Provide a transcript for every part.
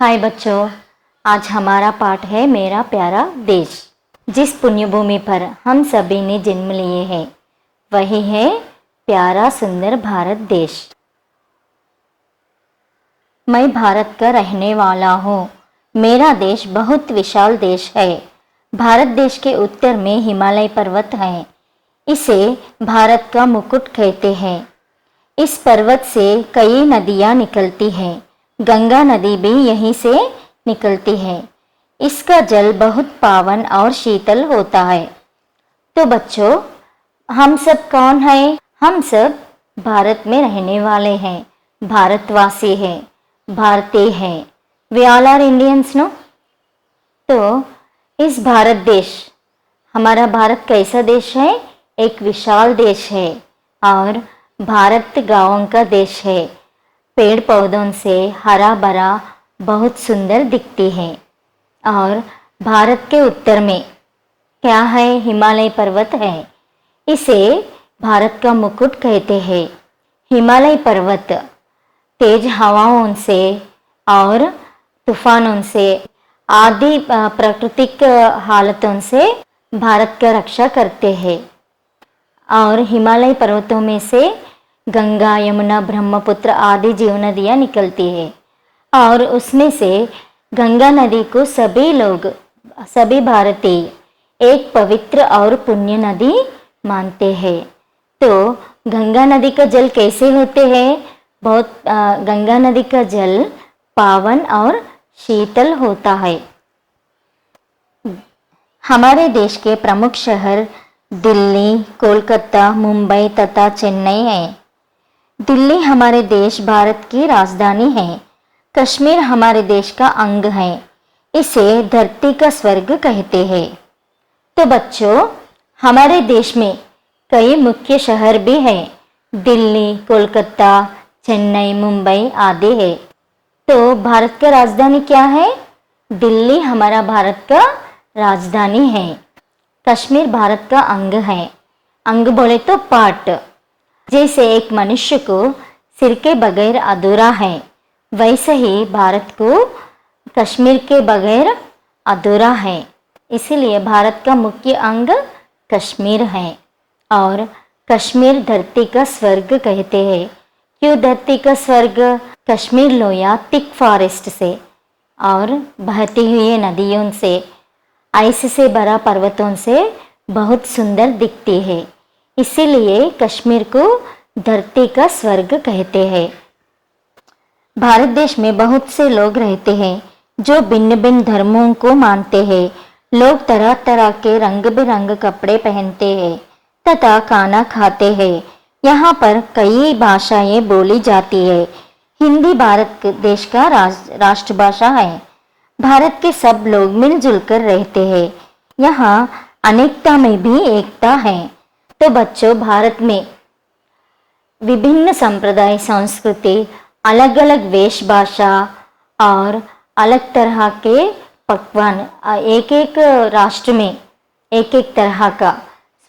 हाय बच्चों, आज हमारा पाठ है मेरा प्यारा देश। जिस पुण्य भूमि पर हम सभी ने जन्म लिए हैं वही है प्यारा सुंदर भारत देश। मैं भारत का रहने वाला हूँ। मेरा देश बहुत विशाल देश है। भारत देश के उत्तर में हिमालय पर्वत है। इसे भारत का मुकुट कहते हैं। इस पर्वत से कई नदियाँ निकलती हैं। गंगा नदी भी यहीं से निकलती है। इसका जल बहुत पावन और शीतल होता है। तो बच्चों, हम सब कौन हैं? हम सब भारत में रहने वाले हैं, भारतवासी हैं, भारतीय हैं। We all are Indians, no? तो इस भारत देश, हमारा भारत कैसा देश है? एक विशाल देश है और भारत गांवों का देश है। पेड़ पौधों से हरा भरा बहुत सुंदर दिखती है। और भारत के उत्तर में क्या है? हिमालय पर्वत है। इसे भारत का मुकुट कहते हैं। हिमालय पर्वत तेज हवाओं से और तूफानों से आदि प्राकृतिक हालतों से भारत का रक्षा करते हैं। और हिमालय पर्वतों में से गंगा, यमुना, ब्रह्मपुत्र आदि जीव नदियाँ निकलती है। और उसमें से गंगा नदी को सभी भारतीय एक पवित्र और पुण्य नदी मानते हैं। तो गंगा नदी का जल कैसे होते हैं? गंगा नदी का जल पावन और शीतल होता है। हमारे देश के प्रमुख शहर दिल्ली, कोलकाता, मुंबई तथा चेन्नई है। दिल्ली हमारे देश भारत की राजधानी है। कश्मीर हमारे देश का अंग है। इसे धरती का स्वर्ग कहते हैं। तो बच्चों, हमारे देश में कई मुख्य शहर भी हैं। दिल्ली, कोलकाता, चेन्नई, मुंबई आदि है। तो भारत का राजधानी क्या है? दिल्ली हमारा भारत का राजधानी है। कश्मीर भारत का अंग है। अंग बोले तो पार्ट। जैसे एक मनुष्य को सिर के बगैर अधूरा है, वैसे ही भारत को कश्मीर के बगैर अधूरा है। इसीलिए भारत का मुख्य अंग कश्मीर है। और कश्मीर धरती का स्वर्ग कहते हैं। क्यों धरती का स्वर्ग? कश्मीर लोया थिक फॉरेस्ट से और बहती हुई नदियों से, आइस से भरा पर्वतों से बहुत सुंदर दिखती है। इसीलिए कश्मीर को धरती का स्वर्ग कहते हैं। भारत देश में बहुत से लोग रहते हैं जो भिन्न भिन्न धर्मों को मानते हैं। लोग तरह तरह के रंग बिरंग कपड़े पहनते हैं तथा खाना खाते हैं। यहाँ पर कई भाषाएं बोली जाती है। हिंदी भारत देश का राष्ट्रभाषा है। भारत के सब लोग मिलजुल कर रहते हैं। यहाँ अनेकता में भी एकता है। तो बच्चों, भारत में विभिन्न संप्रदाय, संस्कृति, अलग अलग वेशभाषा और अलग तरह के पकवान, एक एक राष्ट्र में एक एक तरह का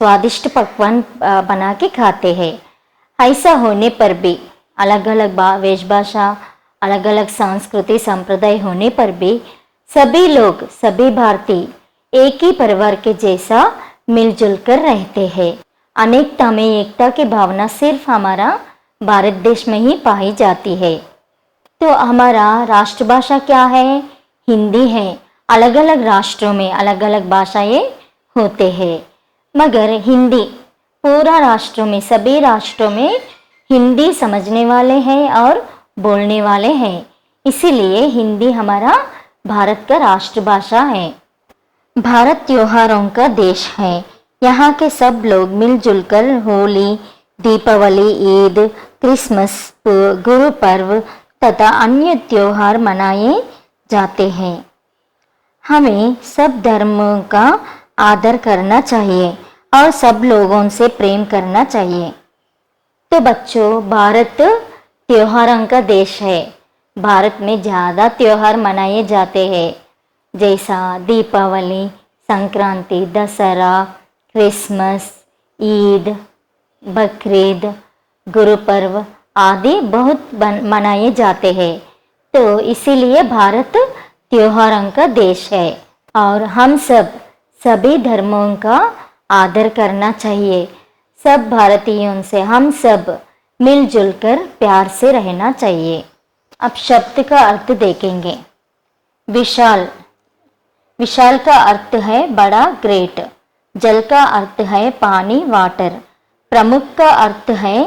स्वादिष्ट पकवान बना के खाते हैं। ऐसा होने पर भी अलग अलग वेशभाषा, अलग अलग संस्कृति संप्रदाय होने पर भी सभी लोग, सभी भारतीय एक ही परिवार के जैसा मिलजुल कर रहते हैं। अनेकता में एकता की भावना सिर्फ हमारा भारत देश में ही पाई जाती है। तो हमारा राष्ट्रभाषा क्या है? हिंदी है। अलग अलग राष्ट्रों में अलग अलग भाषाएं होते हैं, मगर हिंदी पूरा राष्ट्रों में, सभी राष्ट्रों में हिंदी समझने वाले हैं और बोलने वाले हैं। इसीलिए हिंदी हमारा भारत का राष्ट्रभाषा है। भारत त्योहारों का देश है। यहाँ के सब लोग मिलजुल कर होली, दीपावली, ईद, क्रिसमस, गुरु पर्व तथा अन्य त्योहार मनाए जाते हैं। हमें सब धर्मों का आदर करना चाहिए और सब लोगों से प्रेम करना चाहिए। तो बच्चों, भारत त्योहारों का देश है। भारत में ज़्यादा त्योहार मनाए जाते हैं, जैसा दीपावली, संक्रांति, दशहरा, क्रिसमस, ईद, बकरीद, गुरु पर्व आदि बहुत मनाए जाते हैं। तो इसीलिए भारत त्योहारों का देश है और हम सब सभी धर्मों का आदर करना चाहिए। सब भारतीयों से हम सब मिलजुल कर प्यार से रहना चाहिए। अब शब्द का अर्थ देखेंगे। विशाल, विशाल का अर्थ है बड़ा, ग्रेट। जल का अर्थ है पानी, वाटर। प्रमुख का अर्थ है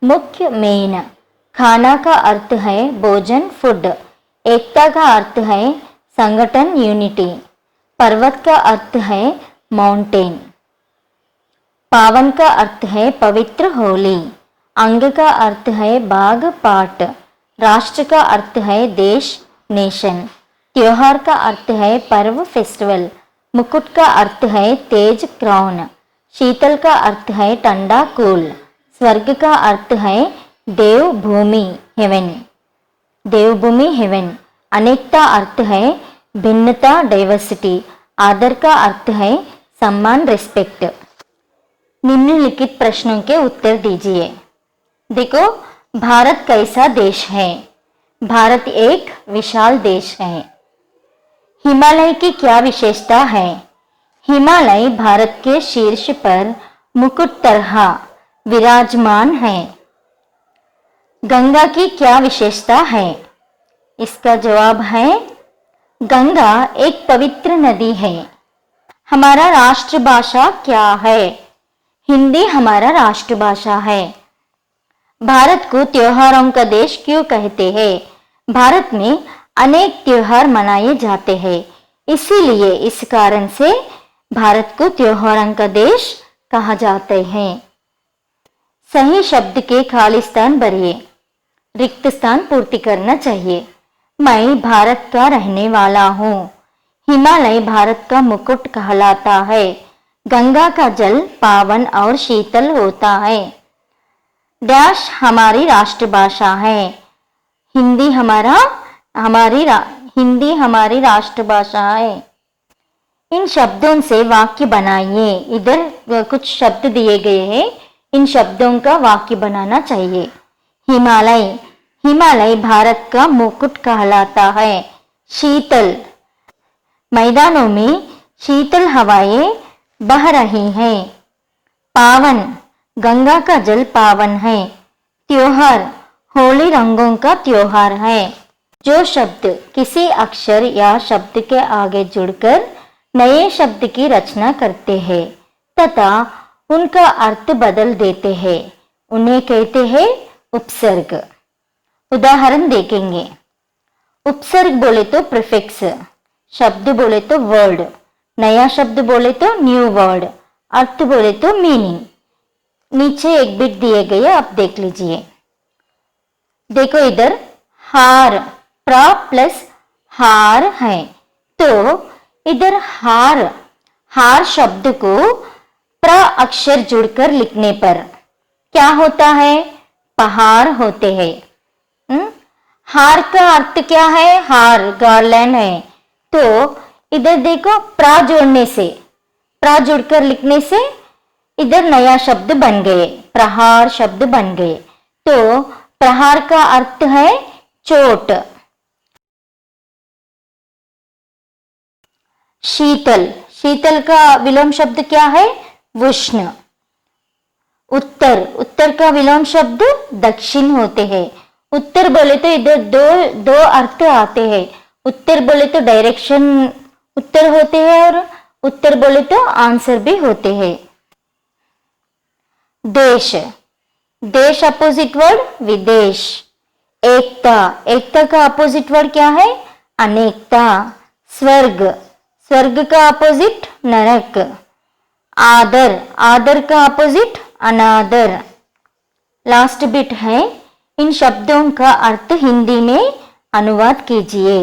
मुख्य, मेन। खाना का अर्थ है भोजन, फूड। एकता का अर्थ है संगठन, यूनिटी। पर्वत का अर्थ है माउंटेन। पावन का अर्थ है पवित्र, होली। अंग का अर्थ है भाग, पार्ट। राष्ट्र का अर्थ है देश, नेशन। त्योहार का अर्थ है पर्व, फेस्टिवल। मुकुट का अर्थ है तेज, क्राउन। शीतल का अर्थ है ठंडा, कूल। स्वर्ग का अर्थ है देव भूमि, हेवन। देवभूमि, हेवन। अनेकता अर्थ है भिन्नता, डाइवर्सिटी। आदर का अर्थ है सम्मान, रिस्पेक्ट। निम्नलिखित प्रश्नों के उत्तर दीजिए। देखो, भारत कैसा देश है? भारत एक विशाल देश है। हिमालय की क्या विशेषता है? हिमालय भारत के शीर्ष पर मुकुट तरह विराजमान है। गंगा की क्या विशेषता है? इसका जवाब है गंगा एक पवित्र नदी है। हमारा राष्ट्रभाषा क्या है? हिंदी हमारा राष्ट्रभाषा है। भारत को त्योहारों का देश क्यों कहते हैं? भारत में अनेक त्योहार मनाए जाते हैं, इसीलिए इस कारण से भारत को त्योहारों का देश कहा जाता है। सही शब्द के खाली स्थान भरिए। रिक्त स्थान पूर्ति करना चाहिए। मैं भारत का रहने वाला हूँ। हिमालय भारत का मुकुट कहलाता है। गंगा का जल पावन और शीतल होता है। डैश हमारी राष्ट्रभाषा है। हिंदी हमारी राष्ट्रभाषा है। इन शब्दों से वाक्य बनाइए। इधर कुछ शब्द दिए गए हैं, इन शब्दों का वाक्य बनाना चाहिए। हिमालय, हिमालय भारत का मुकुट कहलाता है। शीतल, मैदानों में शीतल हवाएं बह रही हैं। पावन, गंगा का जल पावन है। त्योहार, होली रंगों का त्योहार है। जो शब्द किसी अक्षर या शब्द के आगे जुड़कर नए शब्द की रचना करते हैं तथा उनका अर्थ बदल देते हैं, उन्हें कहते हैं उपसर्ग। उदाहरण देखेंगे। उपसर्ग बोले तो प्रीफिक्स, शब्द बोले तो वर्ड, नया शब्द बोले तो न्यू वर्ड, अर्थ बोले तो मीनिंग। नीचे एक बिट दिए गए, आप देख लीजिए। देखो इधर हार, प्र प्लस हार है, तो इधर हार, हार शब्द को प्र अक्षर जुड़कर लिखने पर क्या होता है? पहाड़ होते हैं। हार का अर्थ क्या है? हार, गार्लैंड है। तो इधर देखो, प्रा जोड़ने से, प्रा जुड़कर लिखने से इधर नया शब्द बन गए, प्रहार शब्द बन गए। तो प्रहार का अर्थ है चोट। शीतल, शीतल का विलोम शब्द क्या है? उष्ण। उत्तर, उत्तर का विलोम शब्द दक्षिण होते हैं। उत्तर बोले तो इधर दो अर्थ आते हैं। उत्तर बोले तो डायरेक्शन उत्तर होते हैं और उत्तर बोले तो आंसर भी होते हैं। देश, देश अपोजिट वर्ड विदेश। एकता, एकता का अपोजिट वर्ड क्या है? अनेकता। स्वर्ग, स्वर्ग का अपोजिट नरक। आदर, आदर का अपोजिट अनादर। लास्ट बिट है, इन शब्दों का अर्थ हिंदी में अनुवाद कीजिए।